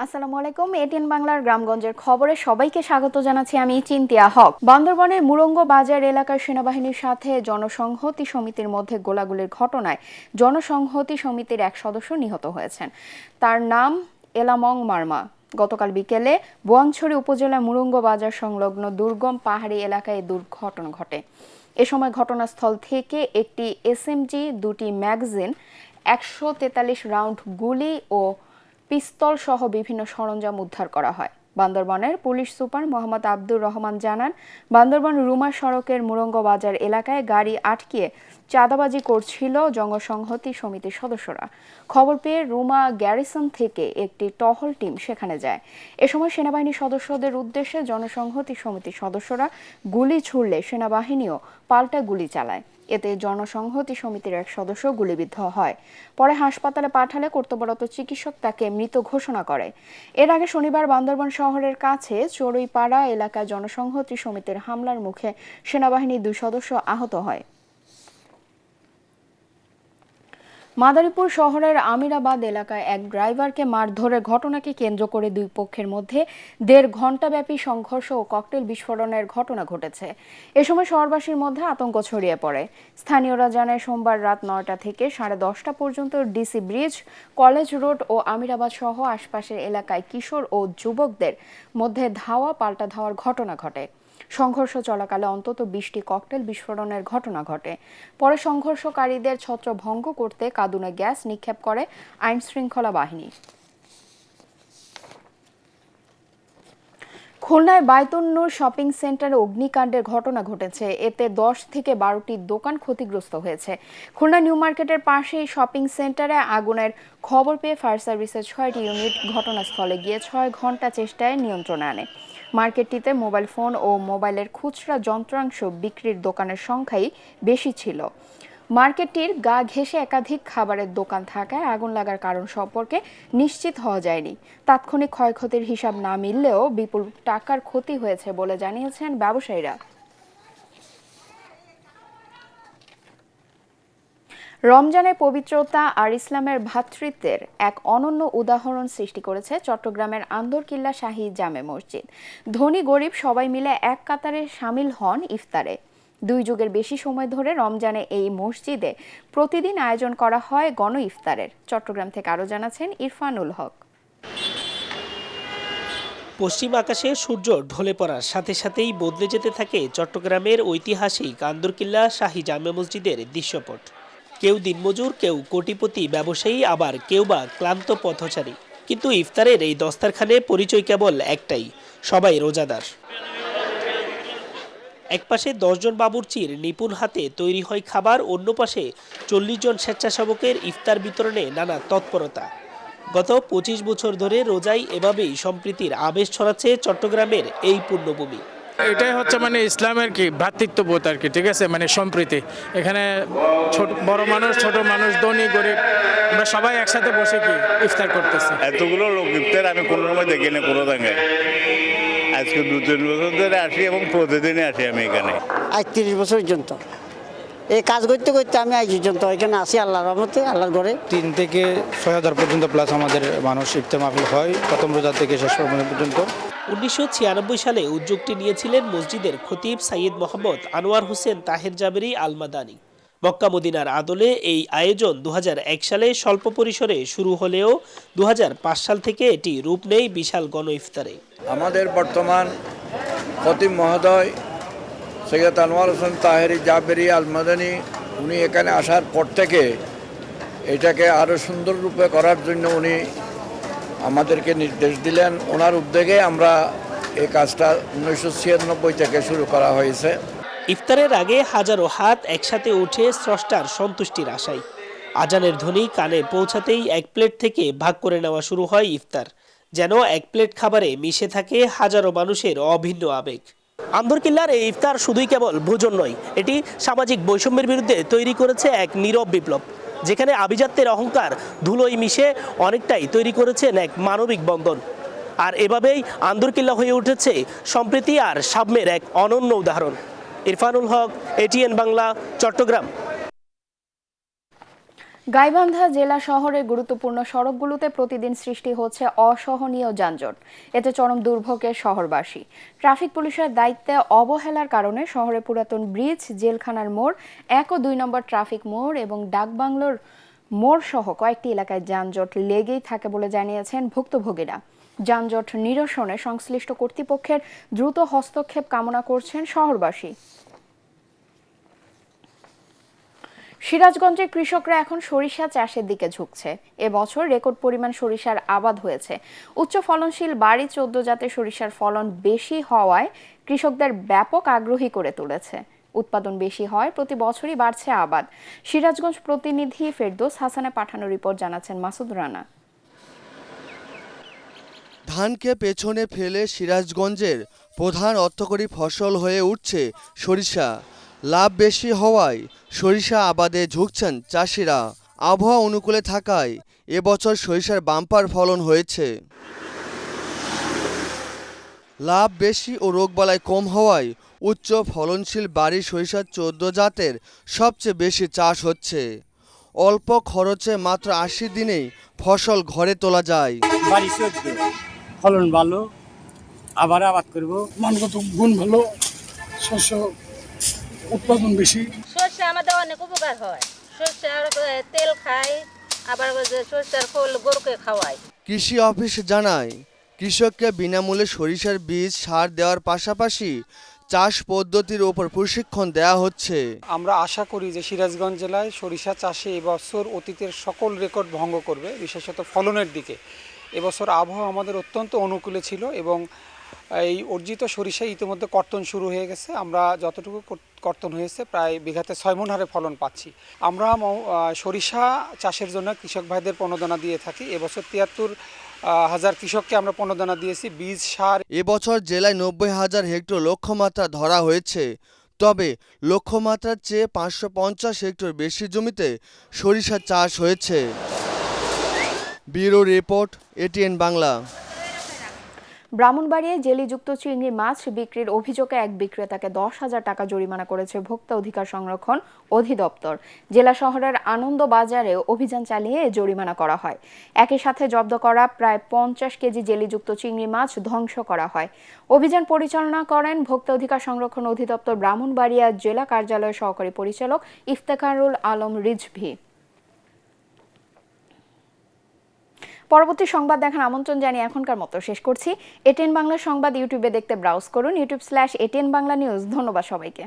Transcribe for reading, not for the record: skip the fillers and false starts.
আসসালামু আলাইকুম। এটিএন বাংলার গ্রামগঞ্জের খবরে সবাইকে স্বাগত জানাচ্ছি। আমি চিন্তিয়া হক। বান্দরবানের মুরঙ্গ বাজার এলাকার সেনাবাহিনীর সাথে জনসংহতি সমিতির মধ্যে গোলাগুলির ঘটনায় জনসংহতি সমিতির এক সদস্য নিহত হয়েছেন। তার নাম এলামং মারমা। গতকাল বিকেলে বোয়াংছড়ি উপজেলার মুরঙ্গ বাজার সংলগ্ন দুর্গম পাহাড়ি এলাকায় দুর্ঘটনা ঘটে। এ সময় ঘটনাস্থল থেকে একটি এসএমজি, 2টি ম্যাগাজিন, 143 রাউন্ড গুলি ও পিস্তল সহ বিভিন্ন সরঞ্জাম উদ্ধার করা হয়। বান্দরবানের পুলিশ সুপার মোহাম্মদ আব্দুর রহমান জানান, বান্দরবান রুমা সড়কের মুরঙ্গ বাজার এলাকায় গাড়ি আটকিয়ে চাঁদাবাজি করছিল জনসংহতি সমিতির সদস্যরা। খবর পেয়ে রুমা গ্যারিসন থেকে একটি টহল টিম সেখানে যায়। এ সময় সেনাবাহিনী সদস্যদের উদ্দেশ্যে জনসংহতি সমিতির সদস্যরা গুলি ছুড়লে সেনাবাহিনীও পাল্টা গুলি চালায়। এতে জনসংহতি সমিতির এক সদস্য গুলিবিদ্ধ হয়। পরে হাসপাতালে পাঠালে কর্তব্যরত চিকিৎসক তাকে মৃত ঘোষণা করে। এর আগে শনিবার বান্দরবান শহরের কাছে চড়ুইপাড়া এলাকায় জনসংহতি সমিতির হামলার মুখে সেনাবাহিনীর 2 সদস্য আহত হয়। মাদারীপুর শহরের আমিরাবাদ এলাকায় এক ড্রাইভারকে মারধরের ঘটনাকে কেন্দ্র করে দুই পক্ষের মধ্যে 1.5 ঘণ্টাব্যাপী সংঘর্ষ ও ককটেল বিস্ফোরণের ঘটনা ঘটেছে। এ সময় শহরবাসীর মধ্যে আতঙ্ক ছড়িয়ে পড়ে। স্থানীয়রা জানায়, সোমবার রাত 9টা থেকে 10:30 পর্যন্ত ডিসি ব্রিজ, কলেজ রোড ও আমিরাবাদ সহ আশপাশের এলাকায় কিশোর ও যুবকদের মধ্যে ধাওয়া পাল্টা ধাওয়ার ঘটনা ঘটে। সংঘর্ষ চলাকালে অন্তত 20টি ককটেল বিস্ফোরণের ঘটনা ঘটে। পরে সংঘর্ষকারীদের ছত্রভঙ্গ করতে কাঁদুনে গ্যাস নিক্ষেপ করে আইনশৃঙ্খলা বাহিনী। খুলনায় বায়তুন নূর শপিং সেন্টারে অগ্নিকাণ্ডের ঘটনা ঘটেছে। এতে 10 থেকে 12টি দোকান ক্ষতিগ্রস্ত হয়েছে। খুলনা নিউ মার্কেটের পাশেই শপিং সেন্টারে আগুনের খবর পেয়ে ফায়ার সার্ভিসের 6টি ইউনিট ঘটনাস্থলে গিয়ে 6 ঘন্টা চেষ্টায় নিয়ন্ত্রণে আনে। মার্কেটটিতে মোবাইল ফোন ও মোবাইলের খুচরা যন্ত্রাংশ বিক্রির দোকানের সংখ্যাই বেশি ছিল। মার্কেটটির গা ঘেঁষে একাধিক খাবারের দোকান থাকায় আগুন লাগার কারণ সম্পর্কে নিশ্চিত হওয়া যায়নি। তাৎক্ষণিক ক্ষয়ক্ষতির হিসাব না মিললেও বিপুল টাকার ক্ষতি হয়েছে বলে জানিয়েছেন ব্যবসায়ীরা। রমজানের পবিত্রতা আর ইসলামের ভ্রাতৃত্বের এক অনন্য উদাহরণ সৃষ্টি করেছে চট্টগ্রামের আন্দরকিল্লা শাহী জামে মসজিদ। ধনী গরিব সবাই মিলে এক কাতারে শামিল হন ইফতারে। 2 যুগের বেশি সময় ধরে রমজানে এই মসজিদে প্রতিদিন আয়োজন করা হয় গণ ইফতারের। চট্টগ্রাম থেকে আরও জানাচ্ছেন ইরফানুল হক। পশ্চিম আকাশে সূর্য ঢলে পড়ার সাথে সাথেই বদলে যেতে থাকে চট্টগ্রামের ঐতিহাসিক আন্দরকিল্লা শাহী জামে মসজিদের দৃশ্যপট। কেউ দিনমজুর, কেউ কোটিপতি ব্যবসায়ী, আবার কেউ বা ক্লান্ত পথচারী। কিন্তু ইফতারের এই দস্তারখানে পরিচয় কেবল একটাই, সবাই রোজাদার। এক পাশে 10 জন বাবুর্চির নিপুণ হাতে তৈরি হয় খাবার, অন্য পাশে 40 জন স্বেচ্ছাসেবকের ইফতার বিতরণে নানা তৎপরতা। গত 25 বছর ধরে রোজায় এভাবেই সম্প্রীতির আবেশ ছড়াচ্ছে চট্টগ্রামের এই পুণ্যভূমি। এটাই হচ্ছে মানে ইসলামের কি ভ্রাতৃত্ববোধ আর কি, ঠিক আছে, মানে সম্প্রীতি। এখানে বড় মানুষ, ছোট মানুষ, ধনী গরিব, আমরা সবাই একসাথে বসে কি ইফতার করতেছি। এতগুলো লোক ইফতার আমি কোনো সময় দেখিনি কোনো জায়গায়। আজকে 2-3 বছর ধরে আসি এবং প্রতিদিনই আসি আমি এখানে। আজ 30 বছর পর্যন্ত এই কাজ করতে করতে আমি আজ পর্যন্ত এখানে আসি আল্লাহর রহমতে, আল্লাহর ঘরে। 3 থেকে 6,000 পর্যন্ত প্লাস আমাদের মানুষ ইফতার মাহফিল হয় প্রথম রোজা থেকে শেষ পর্যন্ত। 1996 সালে উদ্যোগটি নিয়েছিলেন মসজিদের খতিব সাইয়্যিদ মোহাম্মদ আনোয়ার হোসেন তাহের জাবেরি আল মাদানী। মক্কা মদিনার আদলে এই আয়োজন 2001 সালে স্বল্প পরিসরে শুরু হলেও 2005 সাল থেকে এটি রূপ নেয় বিশাল গণ ইফতারে। আমাদের বর্তমান খতিব মহোদয় সৈয়দ আনোয়ার হোসেন তাহেরি জাবেরি আল মাদানী, উনি এখানে আসার পর থেকে এটাকে আরও সুন্দর রূপে করার জন্য উনি আমাদেরকে নির্দেশ দিলেন। ওনার উদ্যোগে আমরা এই কাজটা 1996 থেকে শুরু করা হয়েছে। ইফতারের আগে হাজারো হাত একসাথে উঠে স্রষ্টার সন্তুষ্টির আশায়। আজানের ধ্বনি কানে পৌঁছাতেই এক প্লেট থেকে ভাগ করে নেওয়া শুরু হয় ইফতার, যেন এক প্লেট খাবারে মিশে থাকে হাজারো মানুষের অভিন্ন আবেগ। আন্দরকিল্লার এই ইফতার শুধুই কেবল ভোজন নয়, এটি সামাজিক বৈষম্যের বিরুদ্ধে তৈরি করেছে এক নীরব বিপ্লব, যেখানে আভিজাত্যের অহংকার ধুলোয় মিশে অনেকটাই তৈরি করেছেন এক মানবিক বন্ধন। আর এভাবেই আন্দরকিল্লা হয়ে উঠেছে সম্প্রীতি আর সাম্যের এক অনন্য উদাহরণ। ইরফানুল হক, এটিএন বাংলা, চট্টগ্রাম। গাইবান্ধা জেলা শহরের গুরুত্বপূর্ণ সড়কগুলোতে প্রতিদিন সৃষ্টি হচ্ছে অসহনীয় যানজট। এতে চরম দুর্ভোগের শহরবাসী। ট্রাফিক পুলিশের দায়িত্বে অবহেলার কারণে শহরের পুরাতন ব্রিজ, জেলখানার মোড়, 1 ও 2 নম্বর ট্রাফিক মোড় এবং ডাকবাংলোর মোড় সহ কয়েকটি এলাকায় যানজট লেগেই থাকে বলে জানিয়েছেন ভুক্তভোগীরা। যানজট নিরসনে সংশ্লিষ্ট কর্তৃপক্ষের দ্রুত হস্তক্ষেপ কামনা করছেন শহরবাসী। সিরাজগঞ্জের কৃষকরা এখন সরিষা চাষের দিকে ঝুঁকছে। এবছর রেকর্ড পরিমাণ সরিষার আবাদ হয়েছে। উচ্চ ফলনশীল বাড়ি 14 জাতের সরিষার ফলন বেশি হওয়ায় কৃষকদের ব্যাপক আগ্রহী করে তুলেছে। উৎপাদন বেশি হয়, প্রতি বছরই বাড়ছে আবাদ। সিরাজগঞ্জ প্রতিনিধি ফেরদৌস হাসানের পাঠানো রিপোর্ট জানাচ্ছেন মাসুদ রানা। ধানকে পেছনে ফেলে সিরাজগঞ্জের প্রধান অর্থকরী ফসল হয়ে উঠছে সরিষা। লাভ বেশি হওয়ায় সরিষা আবাদে ঝুঁকছেন চাষিরা। আবহাওয়া অনুকূলে থাকায় এবছর সরিষার বাম্পার ফলন হয়েছে। লাভ বেশি ও রোগবালাই কম হওয়ায় উচ্চ ফলনশীল বাড়ি সরিষা 14 জাতের সবচেয়ে বেশি চাষ হচ্ছে। অল্প খরচে মাত্র 80 দিনেই ফসল ঘরে তোলা যায়। বাড়ি 14, ফলন ভালো, আবার আবাদ করব, মানগত গুণ ভালো, শস্য উৎপাদন বেশি। সরষে আমাদের অনেক উপকার হয়। সরষের তেল খাই, আবার সরষের খোল গরুকে খাওয়াই। কৃষি অফিস জানায়, কৃষককে বিনামূল্যে সরিষার বীজ, সার দেওয়ার পাশাপাশি চাষ পদ্ধতির ওপর প্রশিক্ষণ দেওয়া হচ্ছে। আমরা আশা করি যে সিরাজগঞ্জ জেলায় সরিষা চাষে এবছর অতীতের সকল রেকর্ড ভঙ্গ করবে, বিশেষত ফলনের দিকে। এবছর আবহাওয়া আমাদের অত্যন্ত অনুকূলে ছিল এবং এই অর্জিত সরিষা ইতিমধ্যে কর্তন শুরু হয়ে গেছে। আমরা যতটুকু কর্তন হয়েছে প্রায় বিঘাতে 6 মণ হারে ফলন পাচ্ছি। আমরা সরিষা চাষের জন্য কৃষক ভাইদের প্রণোদনা দিয়ে থাকি। এবছর 73,000 কৃষককে আমরা প্রণোদনা দিয়েছি বীজ, সার। এবছর জেলায় 90,000 হেক্টর লক্ষ্যমাত্রা ধরা হয়েছে। তবে লক্ষ্যমাত্রার চেয়ে 550 হেক্টর বেশি জমিতে সরিষা চাষ হয়েছে। Bureau report, ATN Bangla. ব্রাহ্মণবাড়িয়ায় জেলিযুক্ত চিংড়ি মাছ বিক্রির অভিযোগে এক বিক্রেতাকে 10,000 টাকা জরিমানা করেছে ভোক্তা অধিকার সংরক্ষণ অধিদপ্তর। জেলা শহরের আনন্দ বাজারে অভিযান চালিয়ে জরিমানা করা হয়। একই সাথে জব্দ করা প্রায় 50 কেজি জেলিযুক্ত চিংড়ি মাছ ধ্বংস করা হয়। অভিযান পরিচালনা করেন ভোক্তা অধিকার সংরক্ষণ অধিদপ্তর ব্রাহ্মণবাড়িয়া জেলা কার্যালয়ের সহকারী পরিচালক ইফতেখারুল আলম রিজভী। পরবর্তী সংবাদ দেখার আমন্ত্রণ জানিয়ে এখনকার মতো শেষ করছি। এটিএন বাংলা সংবাদ ইউটিউবে দেখতে ব্রাউজ করুন, youtube/ATN Bangla News। ধন্যবাদ সবাইকে।